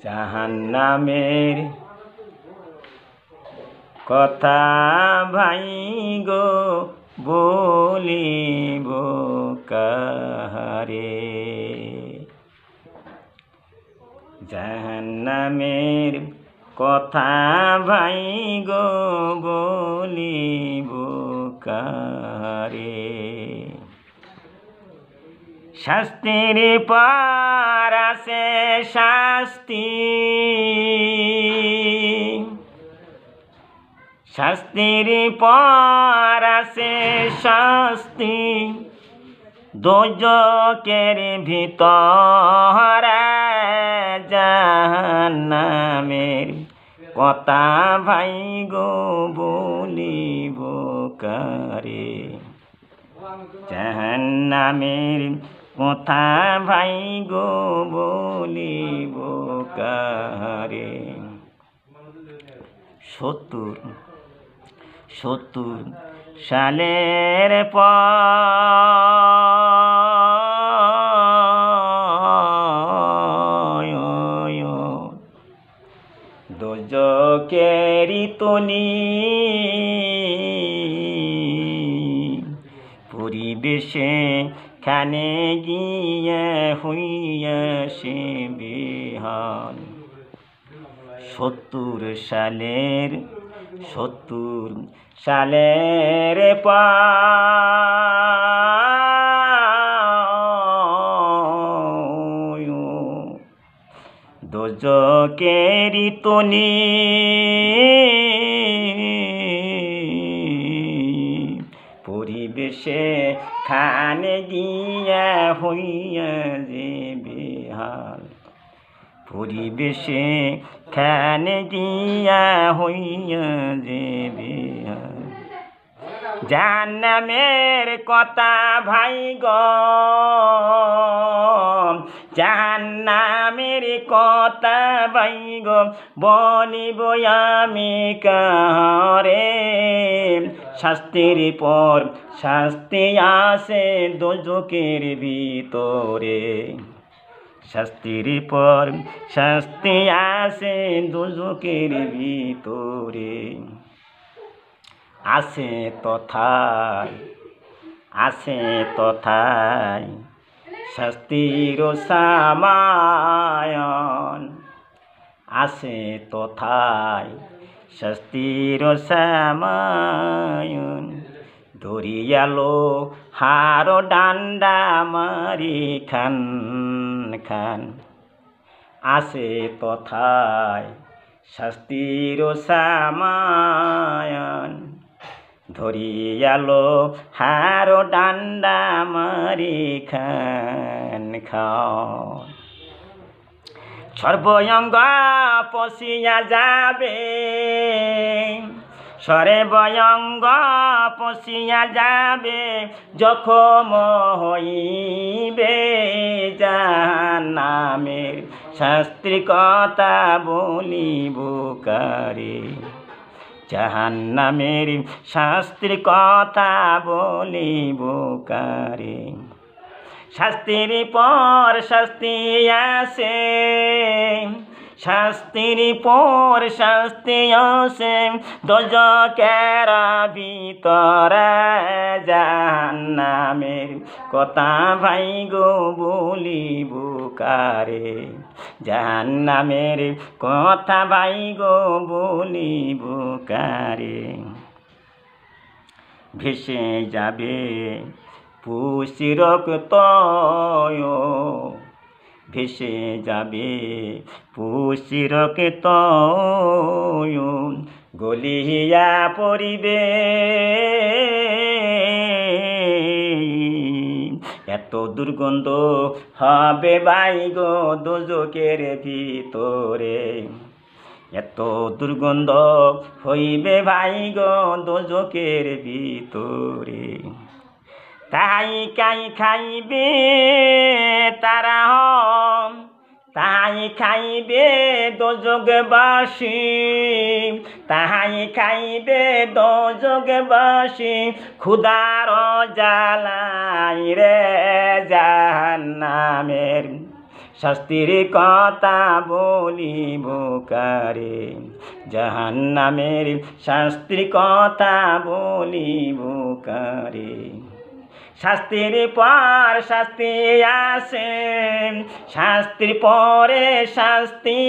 জাহান্নামের কথা ভাই গো বলিব কাহারে। জাহান্নামের কথা ভাই গো বলিব কাহারে। শাস্তির পর আছে শাস্তি, শাস্তির পর আছে শাস্তি, দোজকের ভিতর জাহান্নামের কথা ভাই গো বলিব কারে। জাহান্নামের কথা ভাই গো বলিব কারে। 70 সালের দোজকেরি তনি পরিবেশে খানে গিয়ে হইয়াছে বিহান। 70 সালের দোজকেরি তনি পরিবেশে খানে গিয়া হইয়া যে বিহাল। পরিবেশে খানে গিয়া হইয়া যে বিহাল। জাহান্নামের কথা ভাই গো, জাহান্নামের কথা ভাই গো বলিব আমি কাহারে। শাস্তির পর শাস্তি আছে দোজকের ভিতরে। শাস্তির পর শাস্তি আছে দোজকের ভিতরে। আছে তথায় শাস্তির সামায়ন। আছে তথায় শাস্তির সামায়ন। ধরিয়ালো হার ডান্ডা মারি খান খান। আছে তথায় শাস্তির সামায়ন। ধরিয়ালো হার ডান্ডা মারি খান খান। সর্বঙ্গ পশিয়া যাবে, সর্বঙ্গ পশিয়া যাবে, জখম হইবে জাহান্নামের শাস্তির কথা বলিব কারে। জাহান্নামের শাস্তির কথা বলিব কারে। শাস্তির পর শাস্তি আছে, শাস্তির পর শাস্তি আছে দোজকের ভিতরে। জাহান্নামের কথা ভাই গো বলিব কারে। জাহান্নামের কথা ভাই গো বলিব কারে। ভেসে যাবে পুষি রক্ত, ভেসে যাবে পুষি রক্ত, গলিয়া পড়িবে এত দুর্গন্ধ হবে ভাই গো দোজকের ভিতরে। এত দুর্গন্ধ হইবে ভাই গো দোজকের ভিতরে। তাই কাই খাইবে তারা, তাই খাইবে দোজকবাসী, তাই খাইবে দোজকবাসী, ক্ষুধার জ্বালাই রে। জাহান্নামের শাস্তির কথা বলিব কারে, জাহান্নামের শাস্তির কথা বলিব কারে। শাস্তির পর শাস্তি আছে, শাস্তির পরে শাস্তি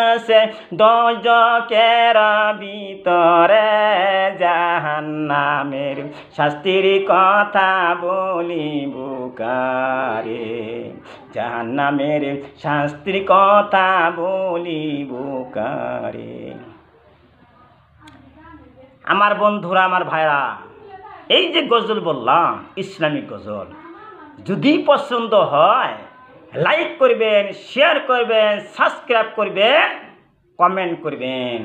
আছে, দোজখের ভিতরে জাহান্নামের শাস্তির কথা বলিব কারে, জাহান্নামের শাস্তির কথা বলিব কারে। আমার বন্ধুরা, আমার ভাইরা, এই যে গজল বললাম ইসলামিক গজল, যদি পছন্দ হয় লাইক করবেন, শেয়ার করবেন, সাবস্ক্রাইব করবেন, কমেন্ট করবেন।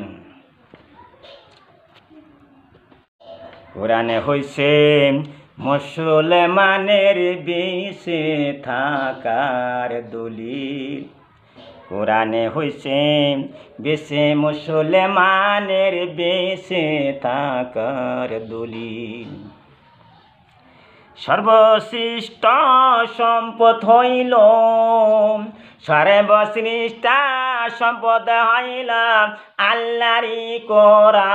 কোরআনে হইছে মুসলমানের বেঁচে থাকার দলিল, কোরআনে হইছে বেঁচে মুসলমানের বেঁচে থাকার দলিল। সর্বশ্রেষ্ঠ সম্পদ হইল, সর্বশ্রেষ্ঠ সম্পদ হইল আল্লাহরই কোরআন।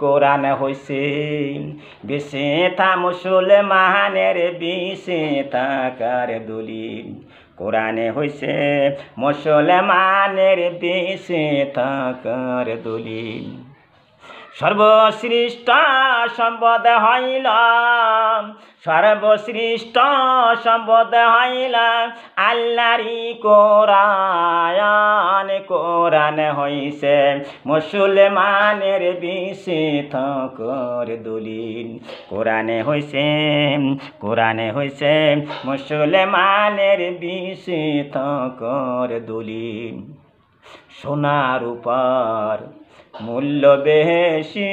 কোরআন হইছে বেঁচে থা মুসলমানের বেঁচে থাকার দলিল, কোরআনে হইছে মুসলমানের বেঁচে থাকার দলিল। সর্বশ্রেষ্ঠ সম্পদ হইল, সর্বশ্রেষ্ঠ সম্পদ হইল আল্লাহরই কোরআন। কোরআন হইছে মুসলমানের বেঁচে থাকার দলিল, কোরআনে হইছে, কোরআনে হইছে মুসলমানের বেঁচে থাকার দলিল। সোনা রূপার মূল্য বেশি,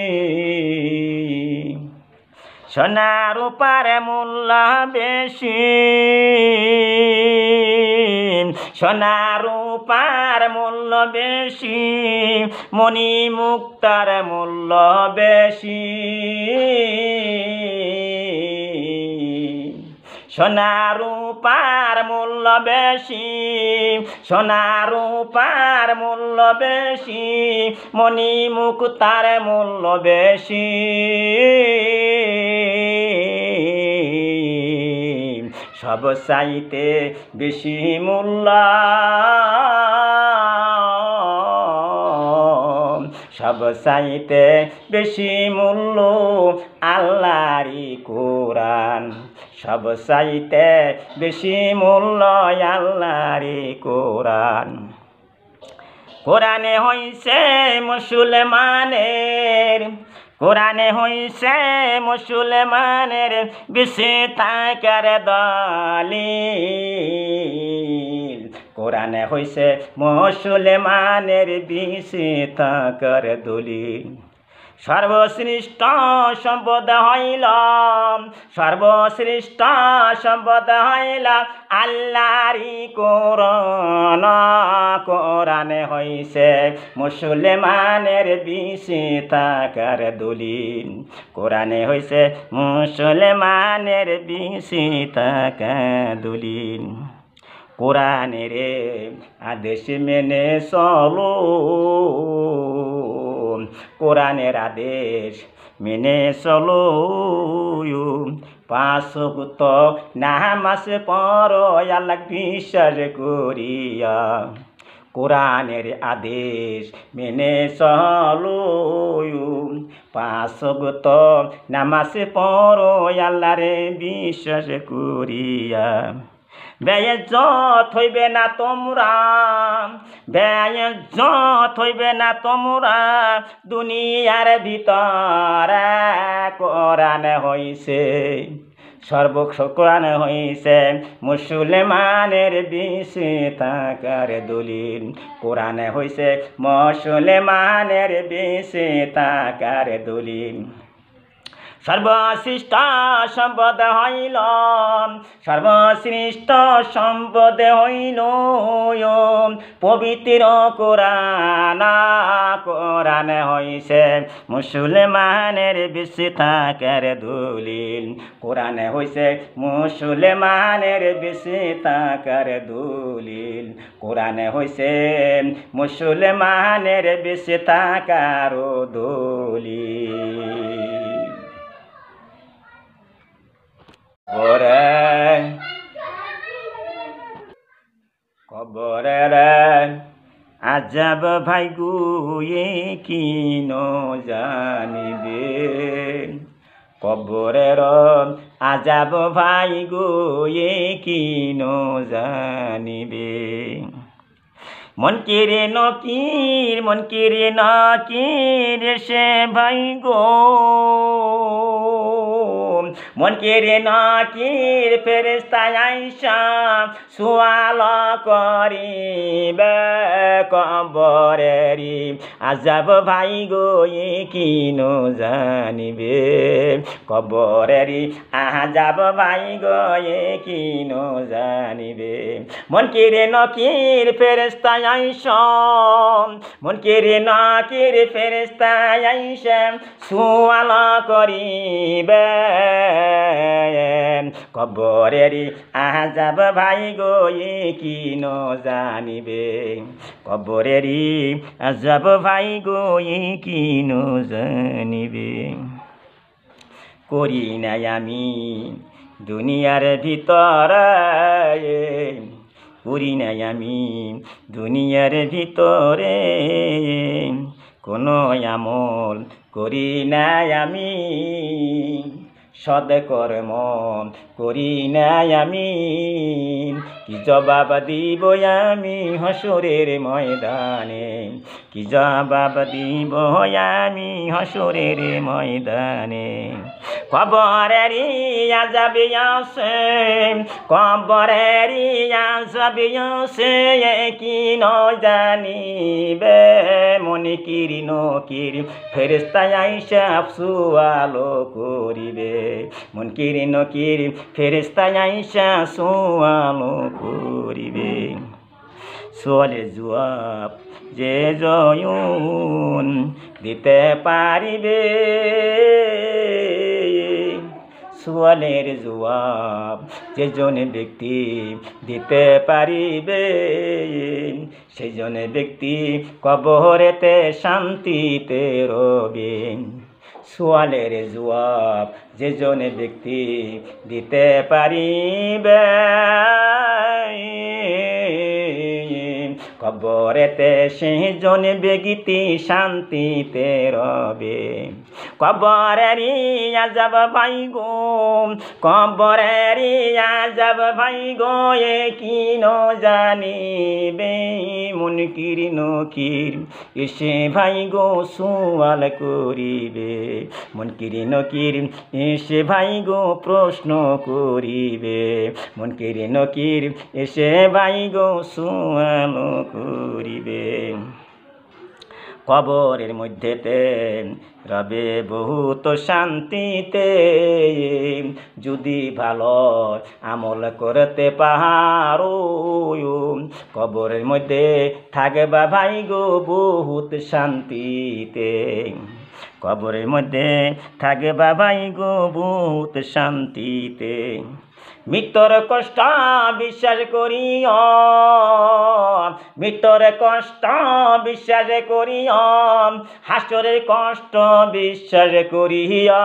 সোনা রূপার মূল্য বেশি, সোনা রূপার মূল্য বেশি, মণি মুক্তার মূল্য বেশি। সোনা রূপার মূল্য বেশি, সোনা রূপার মূল্য বেশি, মণি মুক্তার মূল্য বেশি। সব চাইতে বেশি মূল্য, সব চাইতে বেশি মূল্য আল্লাহরই কোরআন, সব চাইতে বেশি মূল্য আল্লাহরই কোরআন। কোরআনে হইছে মুসলমানের, কোরআনে হইছে মুসলমানের বেঁচে থাকার দলিল, কোরআনে হইছে মুসলমানের বেঁচে থাকার দলিল। সর্বশ্রেষ্ঠ সম্পদ হইল, সর্বশ্রেষ্ঠ সম্পদ হইল আল্লাহরই কোরআন। কোরআনে হইছে মুসলমানের বেঁচে থাকার দলিল, কোরআনে হইছে মুসলমানের বেঁচে থাকার দলিল। কোরআনের আদেশ মেনে চলো, কোরআনের আদেশ মেনে চলো, পাঁচ ওয়াক্ত নামাজ পড়ো আল্লাহ বিশ্বাস করিয়া। কোরআনের আদেশ মেনে চলো, পাঁচ ওয়াক্ত নামাজ পড়ো আল্লাহরে বিশ্বাস করিয়া। বেইজ্জত হইবে না তোমরা, বেইজ্জত হইবে না তোমরা দুনিয়ার ভিতরে। কোরআন হইছে কোরআন হইছে মুসলমানের বেঁচে থাকার দলিল, কোরআন হইছে মুসলমানের বেঁচে থাকার দলিল। সর্বশ্রেষ্ঠ সম্পদ হইল, সর্বশ্রেষ্ঠ সম্পদ হইল পবিত্র কোরআন কোরআন হইছে মুসলমানের বেঁচে থাকার দলিল কোরআন হইছে মুসলমানের বেঁচে থাকার দলিল কোরআন হইছে মুসলমানের বেঁচে থাকার দলিল কবরের আজাব ভাই গুয়ে কি ন জানিবে কবরের আজাব ভাই গুয়ে কি ন জানিবে মনকিরে নকির সে ভাই গো মনকিরে নকির ফেরেশতা আইসা সুয়াল করিবে কবরেরি আজাব ভাই গো কি ন জানিবে কবরেরি আজাব ভাই গো কি ন জানিবে মনকিরে নকির ফেরেশতা আইসা মনকিরে নকির ফেরেশতা আইসা সুয়াল করিবে কবরেরি আজাব ভাই গো কি ন জানিবে কবরেরি আজাব ভাই গো কি ন জানিবে করি নাই আমি দুনিয়ার ভিতরে করি নাই আমি দুনিয়ার ভিতরে কোনো আমল করি নাই আমি সদ কর্ম করি নাই আমি কি জবাব দিব আমি হাসরের ময়দানে কি জবাব দিব আমি হাসরের ময়দানে কবরেরি আযাব আছে কবরেরি আযাব আছে কি ন জানিবে মনকির নকির ফেরেশতা আইসা সুয়াল করিবে মনকির নকির ফেরেশতা আইসা সুয়াল করিবে সোয়ালের জবাব যে জয়ুন দিতে পারিবে সোয়ালের জবাব যে জন ব্যক্তি দিতে পারিবে সেজন ব্যক্তি কবরেতে শান্তিতে রবে সোয়ালের জবাব যে জন ব্যক্তি দিতে পারিবে কবরেতে সেজন ব্যক্তি শান্তিতে রবে কবরেরি আযাব ভাই গো কবরেরি আযাব ভাই গো কি ন জানিবে মুনকির নকির এসে ভাই গো সুয়াল করিবে মুনকির নকির এসে ভাই গো প্রশ্ন করিবে মুনকির নকির এসে ভাই গো সুয়াল করিবে কবরের মধ্যেতে রবে বহুত শান্তিতে যদি ভালো আমল করতে পারো কবরের মধ্যে থাকবা ভাই গো বহুত শান্তিতে কবরের মধ্যে থাকবা ভাই গো বহুত শান্তিতে মৃত্যুর কষ্ট বিশ্বাস করিও মৃত্যুর কষ্ট বিশ্বাস করিও হাসরের কষ্ট বিশ্বাস করিয়া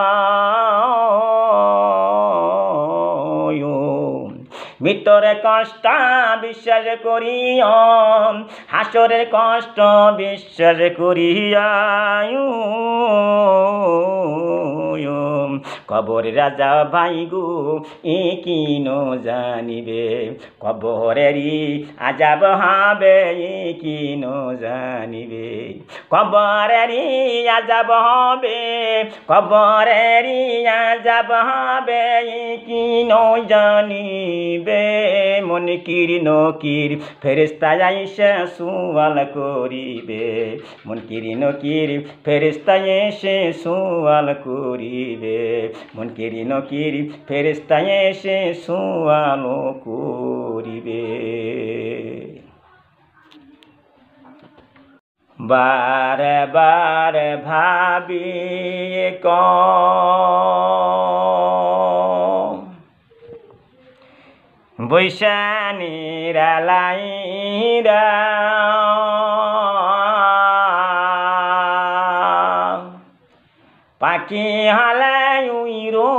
মৃত্যুর কষ্ট বিশ্বাস করিও হাসরের কষ্ট বিশ্বাস করিয়া কবরের রাজা ভাই গো কি ন জানিবে কবরেরি আযাব হবে কি ন জানিবে কবরেরি আযাব হবে কবরেরি আযাব হবে কি ন জানিবে মুনকির নকির ফেরেশতা আইসা সুয়াল করিবে মুনকির নকির ফেরেশতা এসে সুয়াল করিবে মুনকির নকির ফেরেশতা এসে সুয়াল করিবে। বারে বারে ভাবি কম বৈশানীর লাইরা পাখি হালাই উইরো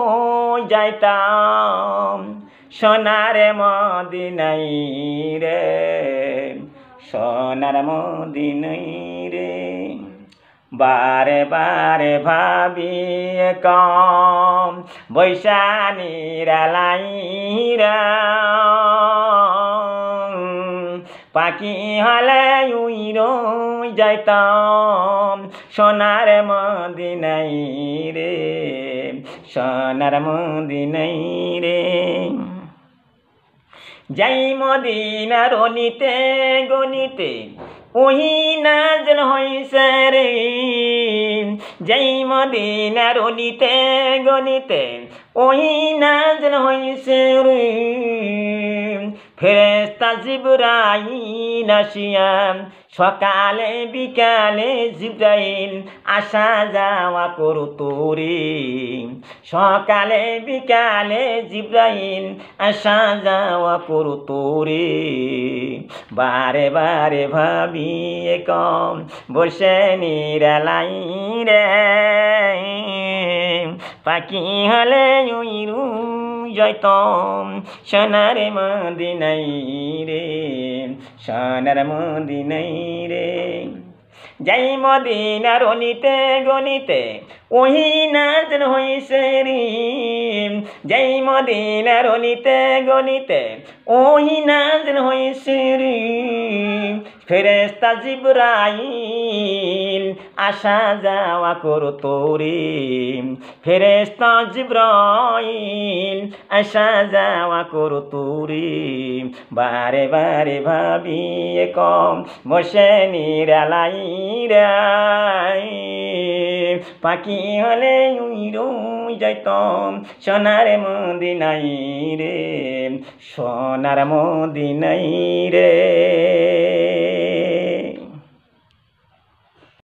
যাইতাম সোনার মদিনাই রে সোনার মদিনাই রে বারে বারে ভাবি কম বৈশানীর লাইরা পাখি হলে উইরো যাইতাম সোনার মদিনাই রে সোনার মদিনাই রে যাই মদিনার অনিতে গনিতে ওহি নাজল হইছে রে যাই মদিনার অনিতে গনিতে ওহি নাজল হইছে রে ফেরেশতা জিবরাইল আসিয়া সকালে বিকালে জিবরাইল আসা যাওয়া করতো রে সকালে বিকালে জিবরাইল আসা যাওয়া করতো রে বারে বারে ভাবি কম বসে নিরালাই রে পাখি হলে উইরু যাইতাম সোনার মদিনাই রে সোনার মদিনাই রে যাই মদিনার অনিতে গনিতে ওহি নাজল হইছে রে যাই মদিনার অনিতে গনিতে ওহি নাজল হইছে রে ফেরেশতা জিবরাইল আসা যাওয়া করতো রে ফেরেশতা জিবরাইল আসা যাওয়া করতো রে বারে বারে ভাবি কম বসে নিরালাই রে পাখি হলে উইরো যাইতাম সোনার মদিনাই রে সোনার মদিনাই রে।